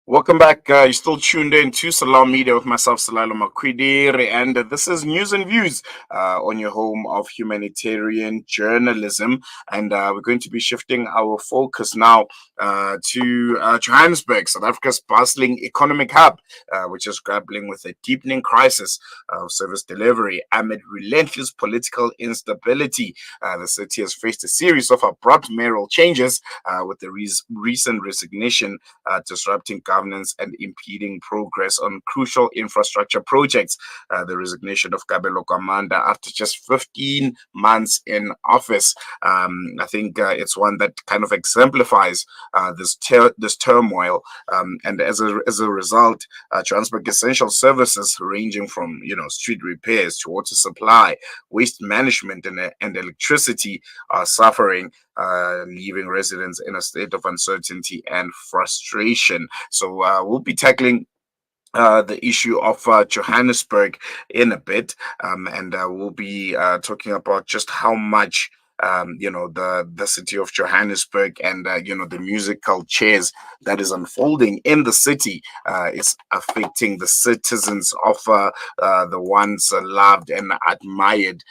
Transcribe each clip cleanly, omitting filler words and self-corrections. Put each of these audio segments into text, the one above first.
Welcome back. You're still tuned in to Salam Media with myself, Salalo Makwidiri, and this is News and Views on your home of humanitarian journalism. And we're going to be shifting our focus now to Johannesburg, South Africa's bustling economic hub, which is grappling with a deepening crisis of service delivery amid relentless political instability. The city has faced a series of abrupt mayoral changes with the recent resignation disrupting governance and impeding progress on crucial infrastructure projects. The resignation of Kabelo Kwamanda after just 15 months in office. I think it's one that kind of exemplifies this turmoil, and as a result, Johannesburg essential services ranging from street repairs to water supply, waste management, and electricity are suffering, leaving residents in a state of uncertainty and frustration. So we'll be tackling the issue of Johannesburg in a bit, and we'll be talking about just how much the city of Johannesburg and the musical chairs that is unfolding in the city is affecting the citizens of the once loved and admired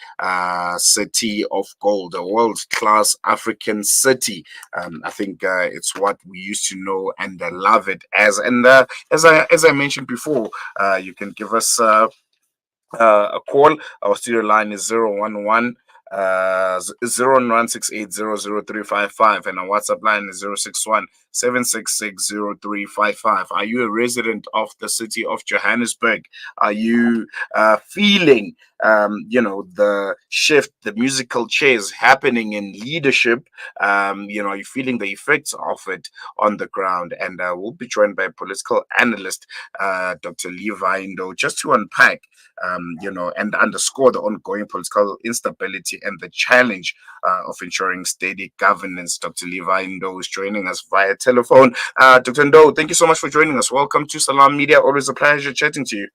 city of gold, a world class African city. I think it's what we used to know and love it as. And as I mentioned before, you can give us a call. Our studio line is 011 09168000355, and our WhatsApp line is 061 766 0355. Are you a resident of the city of Johannesburg? Are you feeling the shift, the musical chairs happening in leadership? Are you feeling the effects of it on the ground? And we'll be joined by political analyst Dr. Levi Indo just to unpack and underscore the ongoing political instability and the challenge of ensuring steady governance. Dr. Levi Ndo is joining us via telephone. Dr. Ndo, thank you so much for joining us. Welcome to Salam Media. Always a pleasure chatting to you.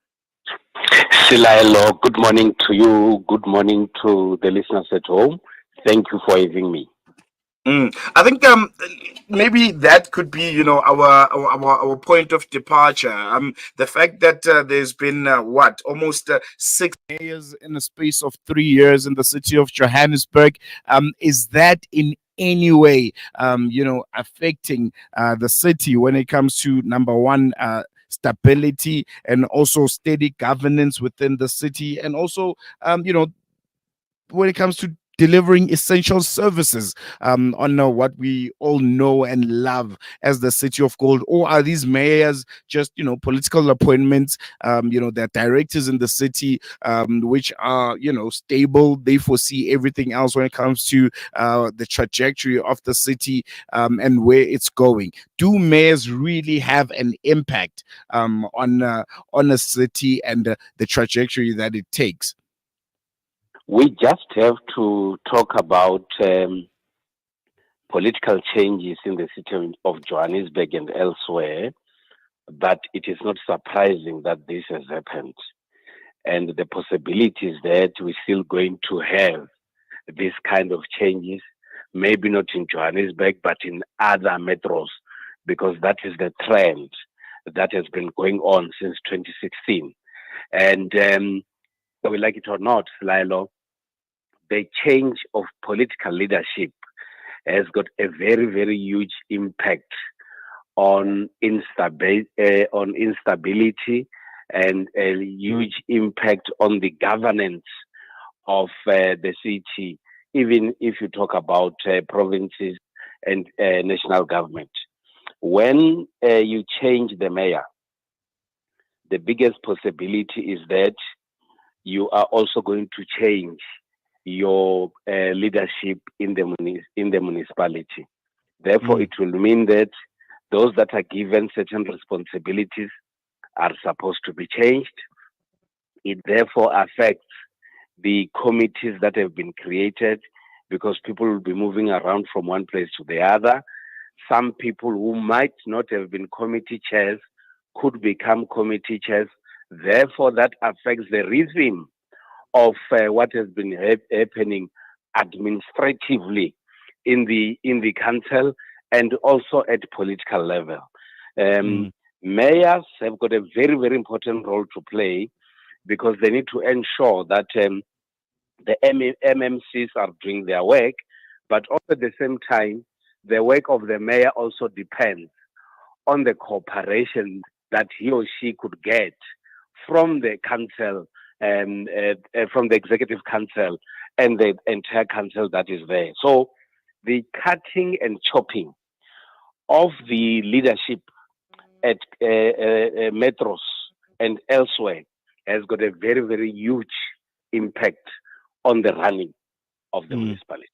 Silaelo, good morning to you. Good morning to the listeners at home. Thank you for having me. I think maybe that could be our point of departure. The fact that there's been almost 6 years in a space of 3 years in the city of Johannesburg. Is that in any way affecting the city when it comes to number one? Stability and also steady governance within the city, and also when it comes to delivering essential services on what we all know and love as the city of gold? Or are these mayors just political appointments? They're directors in the city, which are stable. They foresee everything else when it comes to the trajectory of the city and where it's going. Do mayors really have an impact on a city and the trajectory that it takes? We just have to talk about political changes in the city of Johannesburg and elsewhere, but it is not surprising that this has happened. And the possibilities that we're still going to have this kind of changes, maybe not in Johannesburg, but in other metros, because that is the trend that has been going on since 2016. And whether we like it or not, Lilo, the change of political leadership has got a very, very huge impact on instability and a huge impact on the governance of the city, even if you talk about provinces and national government. When you change the mayor, the biggest possibility is that you are also going to change your leadership in the municipality. Therefore, it will mean that those that are given certain responsibilities are supposed to be changed. It therefore affects the committees that have been created, because people will be moving around from one place to the other. Some people who might not have been committee chairs could become committee chairs. Therefore, that affects the rhythm of what has been happening administratively in the council and also at political level. Mayors have got a very, very important role to play because they need to ensure that the MMCs are doing their work, but also at the same time, the work of the mayor also depends on the cooperation that he or she could get from the council, from the executive council, and the entire council that is there. So the cutting and chopping of the leadership at metros and elsewhere has got a very, very huge impact on the running of the Mm. municipality.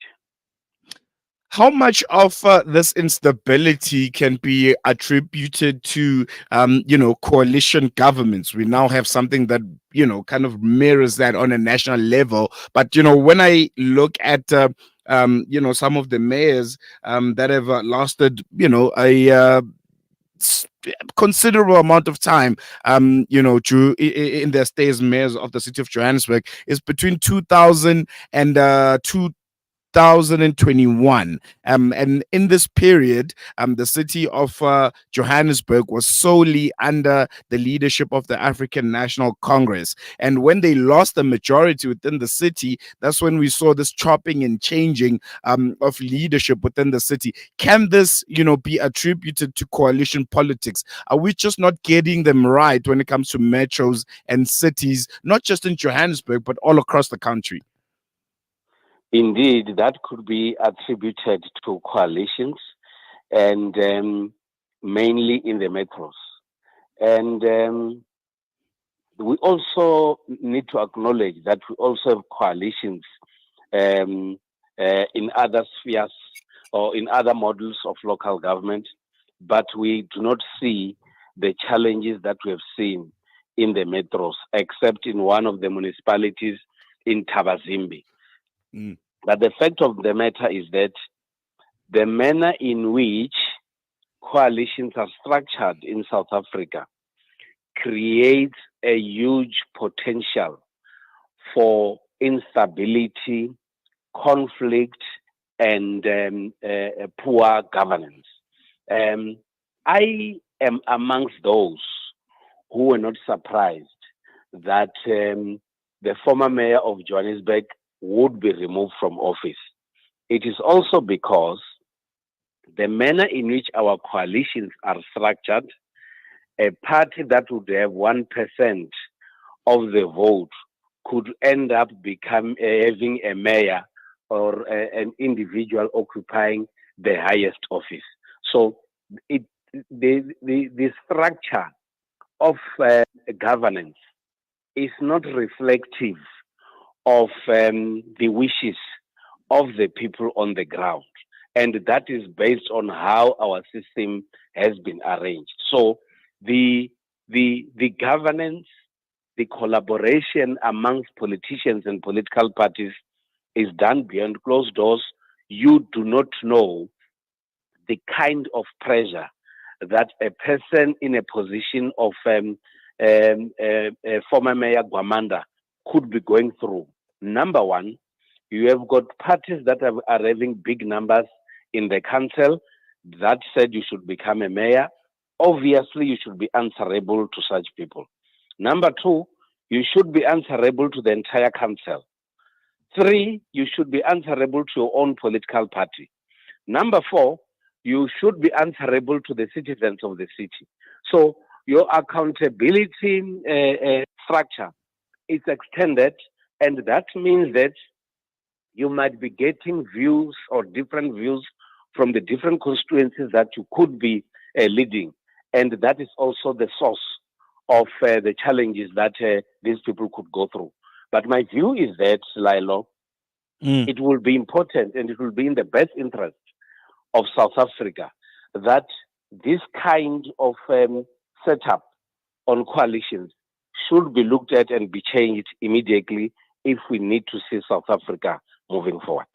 How much of this instability can be attributed to, coalition governments? We now have something that, kind of mirrors that on a national level. But, when I look at, some of the mayors that have lasted, a considerable amount of time, in their stay as mayors of the city of Johannesburg, is between 2000 and 2021. And in this period, the city of Johannesburg was solely under the leadership of the African National Congress. And when they lost the majority within the city, that's when we saw this chopping and changing of leadership within the city. Can this, be attributed to coalition politics? Are we just not getting them right when it comes to metros and cities, not just in Johannesburg, but all across the country? Indeed, that could be attributed to coalitions and mainly in the metros. And we also need to acknowledge that we also have coalitions um, in other spheres or in other models of local government, but we do not see the challenges that we have seen in the metros, except in one of the municipalities in Tabazimbi. Mm. But the fact of the matter is that the manner in which coalitions are structured in South Africa creates a huge potential for instability, conflict, and poor governance. I am amongst those who were not surprised that the former mayor of Johannesburg would be removed from office. It is also because the manner in which our coalitions are structured, a party that would have 1% of the vote could end up having a mayor or an individual occupying the highest office. So it, the structure of governance is not reflective of the wishes of the people on the ground. And that is based on how our system has been arranged. So the governance, the collaboration amongst politicians and political parties is done behind closed doors. You do not know the kind of pressure that a person in a position of former Mayor Gwamanda could be going through. Number one, you have got parties that are having big numbers in the council that said you should become a mayor. Obviously, you should be answerable to such people. Number two, you should be answerable to the entire council. Three, you should be answerable to your own political party. Number four, you should be answerable to the citizens of the city. So your accountability structure is extended, and that means that you might be getting views or different views from the different constituencies that you could be leading. And that is also the source of the challenges that these people could go through. But my view is that, Lilo, it will be important and it will be in the best interest of South Africa that this kind of setup on coalitions should be looked at and be changed immediately if we need to see South Africa moving forward.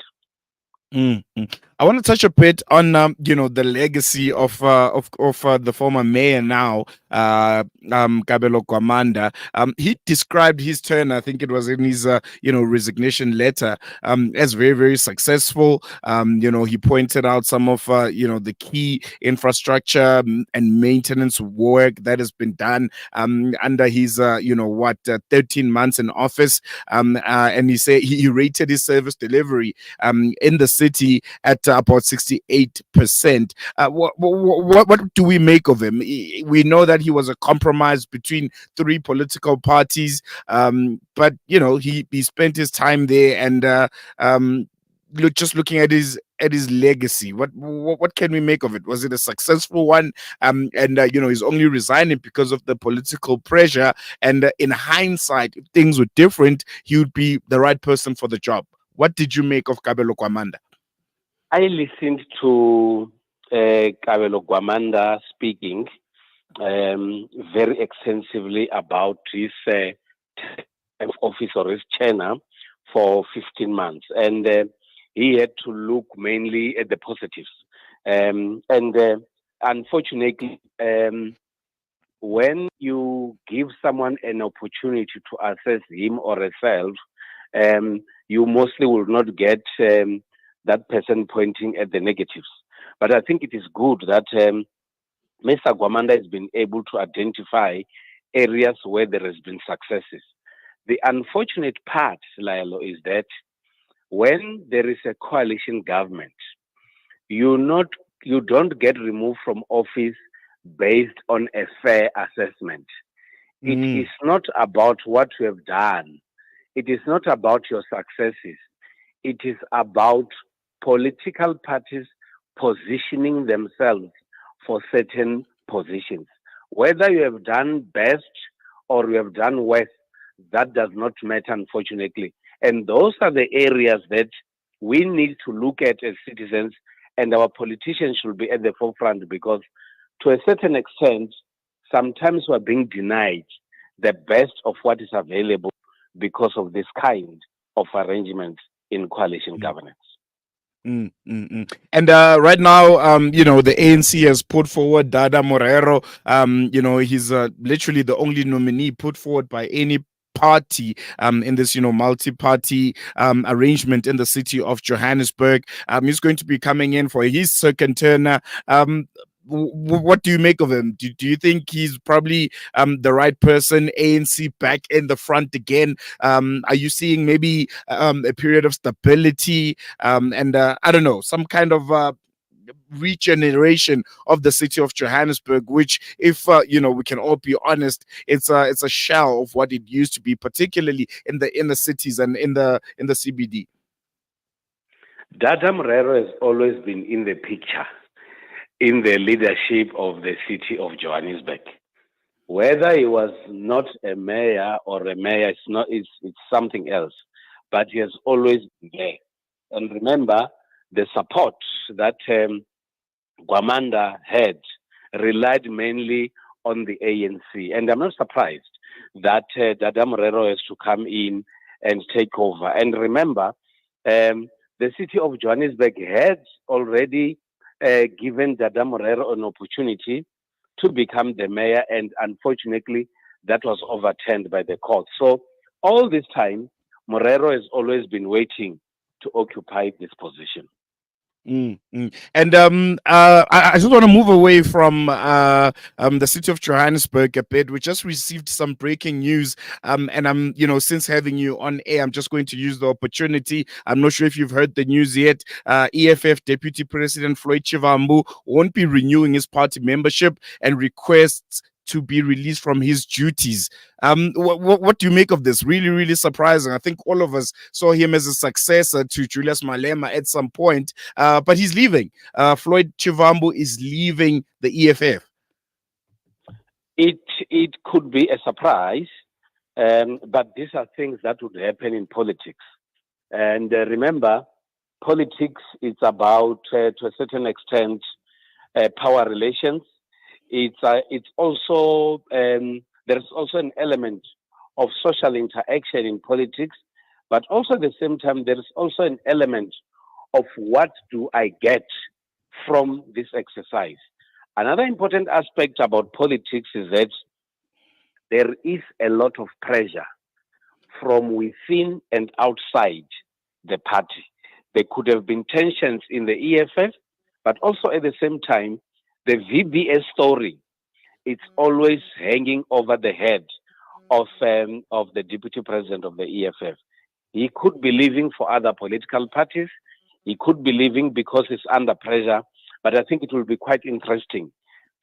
I want to touch a bit on the legacy of the former mayor now, Kabelo Kwamanda. He described his turn, I think it was in his resignation letter, as very, very successful. He pointed out some of the key infrastructure and maintenance work that has been done under his 13 months in office. And he said he rated his service delivery in the city at about 68%. What do we make of him? We know that he was a compromise between three political parties, but he spent his time there, and just looking at his legacy, what can we make of it? Was it a successful one? And he's only resigning because of the political pressure. And in hindsight, if things were different, he would be the right person for the job. What did you make of Kabelo Kwamanda? I listened to Kabelo Gwamanda speaking very extensively about his term of office or his tenure for 15 months. And he had to look mainly at the positives. And unfortunately, when you give someone an opportunity to assess him or herself, you mostly will not get that person pointing at the negatives. But I think it is good that Mr. Gwamanda has been able to identify areas where there has been successes. The unfortunate part, Lilo, is that when there is a coalition government, you don't get removed from office based on a fair assessment. It is not about what you have done. It is not about your successes. It is about political parties positioning themselves for certain positions. Whether you have done best or you have done worse, that does not matter, unfortunately. And those are the areas that we need to look at as citizens, and our politicians should be at the forefront, because to a certain extent, sometimes we're being denied the best of what is available because of this kind of arrangements in coalition governance. And right now, the ANC has put forward Dada Morero. He's literally the only nominee put forward by any party in this multi-party arrangement in the city of Johannesburg. He's going to be coming in for his second term. What do you make of him? Do you think he's probably the right person? ANC back in the front again. Are you seeing maybe a period of stability and I don't know, some kind of regeneration of the city of Johannesburg, which, if we can all be honest, it's a shell of what it used to be, particularly in the inner cities and in the CBD. Dada Morero has always been in the picture in the leadership of the city of Johannesburg. Whether he was not a mayor or a mayor, it's something else. But he has always been there. And remember, the support that Gwamanda had relied mainly on the ANC. And I'm not surprised that Dada Morero has to come in and take over. And remember, the city of Johannesburg had already given Dada Morero an opportunity to become the mayor, and unfortunately, that was overturned by the court. So all this time, Morero has always been waiting to occupy this position. And I just want to move away from the city of Johannesburg a bit. We just received some breaking news, and I'm since having you on air, I'm just going to use the opportunity. I'm not sure if you've heard the news yet. EFF Deputy President Floyd Chivambu won't be renewing his party membership and requests to be released from his duties. What do you make of this? Really, really surprising. I think all of us saw him as a successor to Julius Malema at some point, but he's leaving. Floyd Chivambu is leaving the EFF. It could be a surprise, but these are things that would happen in politics. And remember, politics is about, to a certain extent, power relations. It's also there's also an element of social interaction in politics, but also at the same time there is also an element of what do I get from this exercise. Another important aspect about politics is that there is a lot of pressure from within and outside the party. There could have been tensions in the EFF, but also at the same time, the VBS story, it's always hanging over the head of the deputy president of the EFF. He could be leaving for other political parties. He could be leaving because he's under pressure. But I think it will be quite interesting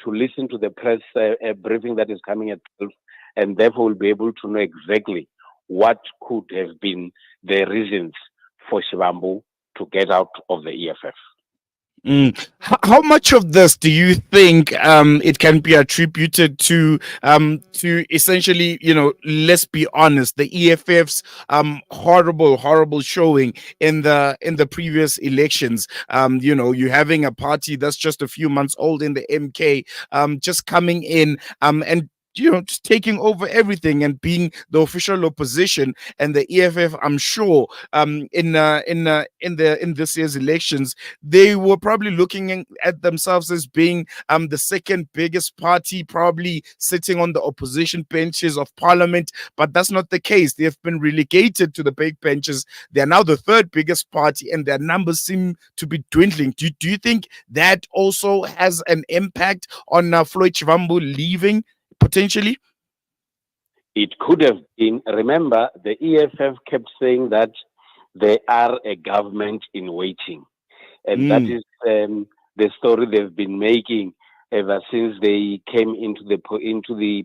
to listen to the press briefing that is coming at 12, and therefore we'll be able to know exactly what could have been the reasons for Shivambu to get out of the EFF. How much of this do you think it can be attributed to essentially, let's be honest, the EFF's horrible showing in the previous elections? You having a party that's just a few months old in the MK, just coming in and just taking over everything and being the official opposition, and the EFF, I'm sure, in this year's elections, they were probably looking at themselves as being the second biggest party, probably sitting on the opposition benches of parliament. But that's not the case. They have been relegated to the big benches. They're now the third biggest party, and their numbers seem to be dwindling. Do you think that also has an impact on Floyd Shivambu leaving potentially? It could have been. Remember, the EFF kept saying that they are a government in waiting. And that is the story they've been making ever since they came into the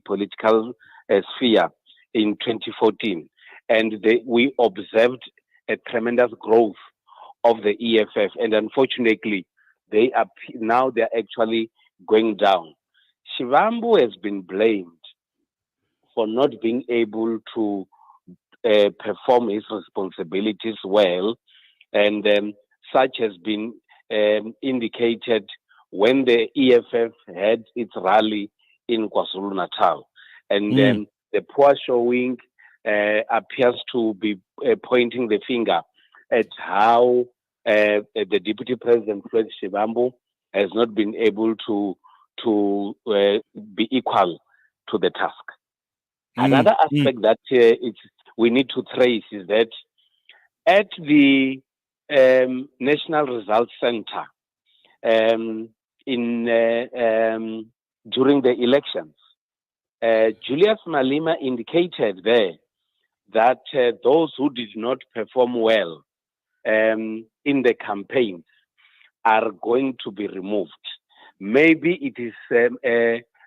political sphere in 2014. And we observed a tremendous growth of the EFF. And unfortunately, now they're actually going down. Shivambu has been blamed for not being able to perform his responsibilities well, and such has been indicated when the EFF had its rally in KwaZulu-Natal. And the poor showing appears to be pointing the finger at how the Deputy President, Floyd Shivambu, has not been able to be equal to the task. Another aspect that we need to trace is that at the National Results Center during the elections, Julius Malema indicated there that those who did not perform well in the campaigns are going to be removed. Maybe it is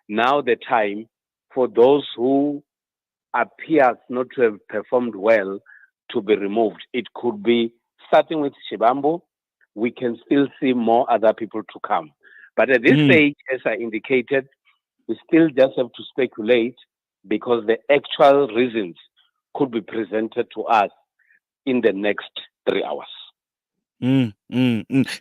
now the time for those who appears not to have performed well to be removed. It could be starting with Shivambu. We can still see more other people to come. But at this stage, as I indicated, we still just have to speculate because the actual reasons could be presented to us in the next 3 hours. And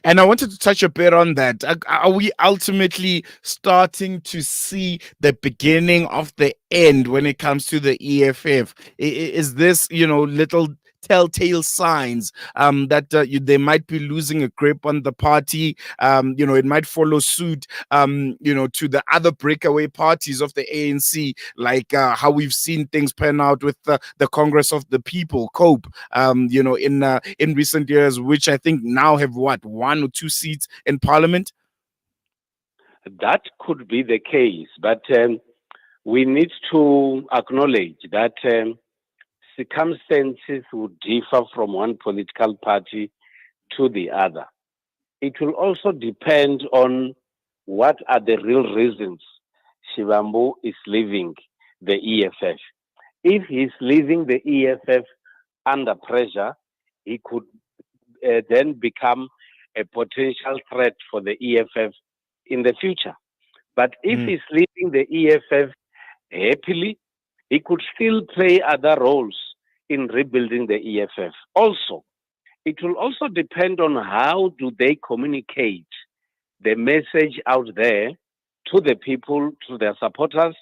I wanted to touch a bit on that. Are we ultimately starting to see the beginning of the end when it comes to the EFF? Is this, little telltale signs that they might be losing a grip on the party? It might follow suit, to the other breakaway parties of the ANC, like how we've seen things pan out with the Congress of the People, COPE, in recent years, which I think now have 1 or 2 seats in parliament. That could be the case, but we need to acknowledge that circumstances would differ from one political party to the other. It will also depend on what are the real reasons Shivambu is leaving the EFF. If he's leaving the EFF under pressure, he could then become a potential threat for the EFF in the future. But if he's leaving the EFF happily, he could still play other roles in rebuilding the EFF. Also, it will also depend on how do they communicate the message out there to the people, to their supporters,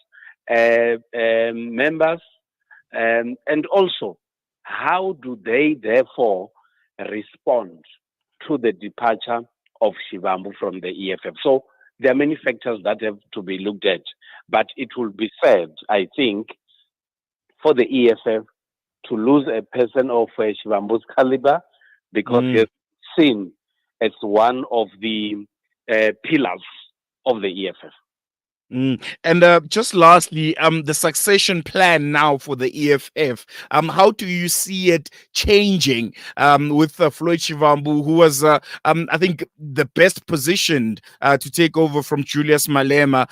members, and also how do they therefore respond to the departure of Shivambu from the EFF. So There are many factors that have to be looked at, but it will be said, I think, for the EFF to lose a person of Shivambu's caliber because he Mm. is seen as one of the pillars of the EFF. Mm. And just lastly, the succession plan now for the EFF. How do you see it changing? With Floyd Shivambu, who was, I think, the best positioned to take over from Julius Malema,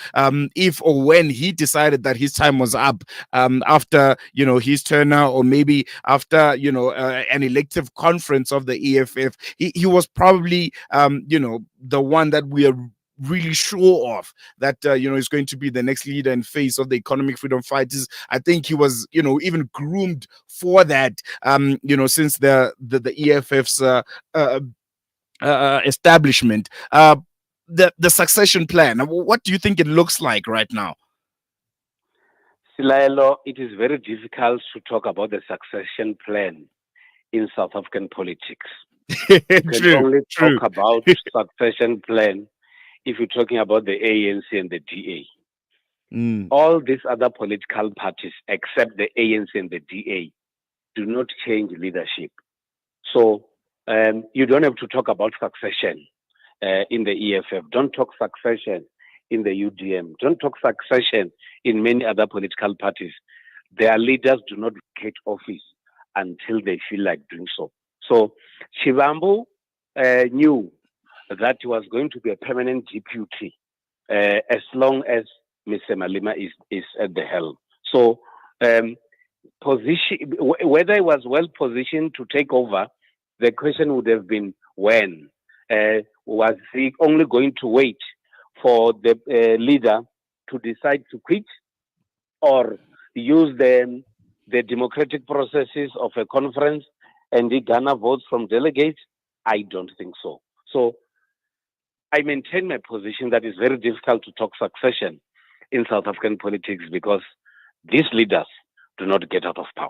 if or when he decided that his time was up, after his tenure, or maybe after an elective conference of the EFF. He was probably the one that we are really sure of, that is going to be the next leader and face of the economic freedom fighters. I think he was even groomed for that, since the EFF's uh, establishment. The succession plan, what do you think it looks like right now? Silaelo, it is very difficult to talk about the succession plan in South African politics. You can True, only talk true. about succession plan if you're talking about the ANC and the DA. Mm, All these other political parties, except the ANC and the DA, do not change leadership. So you don't have to talk about succession in the EFF. Don't talk succession in the UDM. Don't talk succession in many other political parties. Their leaders do not vacate office until they feel like doing so. So Shivambu knew that he was going to be a permanent deputy as long as Mr. Malema is at the helm. So whether he was well positioned to take over, the question would have been when. Was he only going to wait for the leader to decide to quit, or use the democratic processes of a conference and he garner votes from delegates? I don't think so. So I maintain my position that it's very difficult to talk succession in South African politics because these leaders do not get out of power.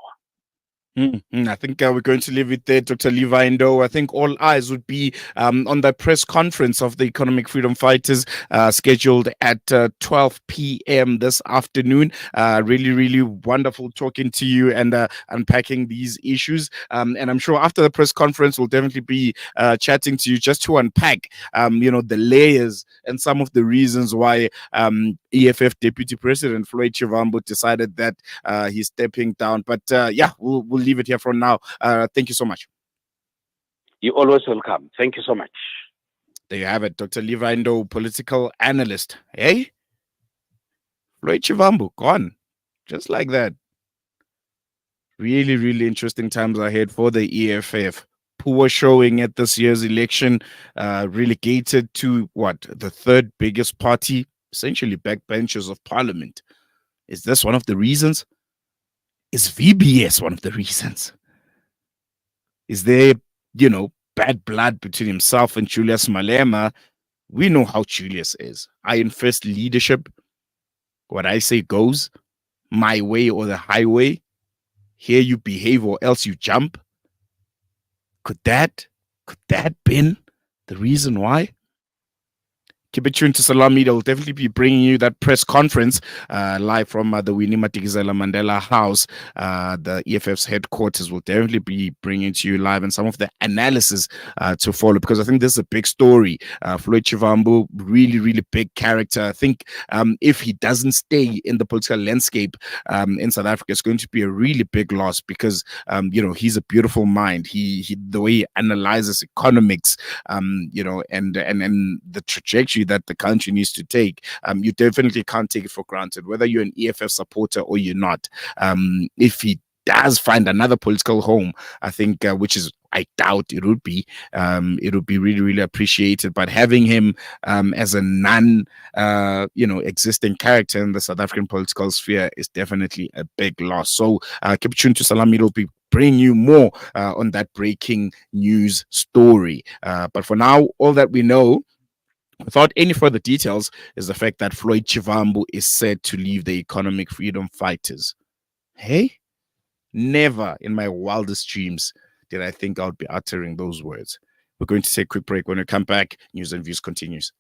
I think we're going to leave it there, Dr. Levi Ndo. I think all eyes would be on the press conference of the Economic Freedom Fighters, scheduled at 12 p.m. this afternoon. Really, really wonderful talking to you and unpacking these issues. And I'm sure after the press conference, we'll definitely be chatting to you just to unpack, the layers and some of the reasons why EFF Deputy President Floyd Shivambu decided that he's stepping down. But yeah, we'll leave it here for now. Thank you so much. You're always welcome. Thank you so much. There you have it, Dr. Levi Ndo, political analyst. Hey, Floyd Shivambu, gone. Just like that. Really, really interesting times ahead for the EFF. Poor showing at this year's election, relegated to what? The third biggest party, essentially backbenchers of parliament. Is this one of the reasons? Is VBS one of the reasons? Is there, bad blood between himself and Julius Malema? We know how Julius is. Iron fist leadership. What I say goes. My way or the highway. Here you behave or else you jump. Could that been the reason why? Keep it tuned to Salam Media. We'll definitely be bringing you that press conference live from the Winnie Madikizela Mandela House. The EFF's headquarters will definitely be bringing to you live and some of the analysis to follow, because I think this is a big story. Floyd Shivambu, really, really big character. I think if he doesn't stay in the political landscape in South Africa, it's going to be a really big loss because, he's a beautiful mind. He the way he analyzes economics, and the trajectory that the country needs to take, you definitely can't take it for granted, whether you're an EFF supporter or you're not. If he does find another political home, I think, which is, I doubt it would be really, really appreciated. But having him as a existing character in the South African political sphere is definitely a big loss. So keep tuned to Salam. It'll be bring you more on that breaking news story. But for now, all that we know, without any further details, is the fact that Floyd Shivambu is said to leave the Economic Freedom Fighters. Hey, never in my wildest dreams did I think I would be uttering those words. We're going to take a quick break. When we come back, News and Views continues.